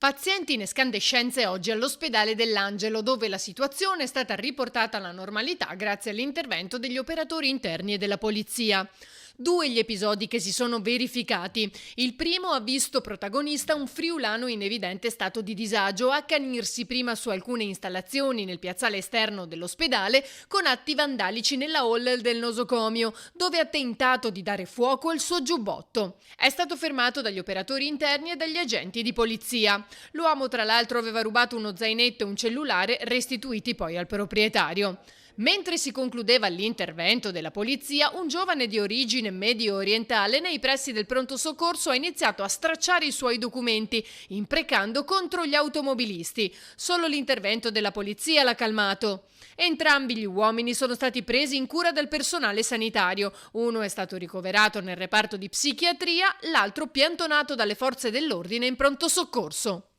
Pazienti in escandescenze oggi all'ospedale dell'Angelo, dove la situazione è stata riportata alla normalità grazie all'intervento degli operatori interni e della polizia. Due gli episodi che si sono verificati. Il primo ha visto protagonista un friulano in evidente stato di disagio accanirsi prima su alcune installazioni nel piazzale esterno dell'ospedale con atti vandalici nella hall del nosocomio, dove ha tentato di dare fuoco al suo giubbotto. È stato fermato dagli operatori interni e dagli agenti di polizia. L'uomo tra l'altro aveva rubato uno zainetto e un cellulare, restituiti poi al proprietario. Mentre si concludeva l'intervento della polizia, un giovane di origine medio-orientale nei pressi del pronto soccorso ha iniziato a stracciare i suoi documenti, imprecando contro gli automobilisti. Solo l'intervento della polizia l'ha calmato. Entrambi gli uomini sono stati presi in cura dal personale sanitario. Uno è stato ricoverato nel reparto di psichiatria, l'altro piantonato dalle forze dell'ordine in pronto soccorso.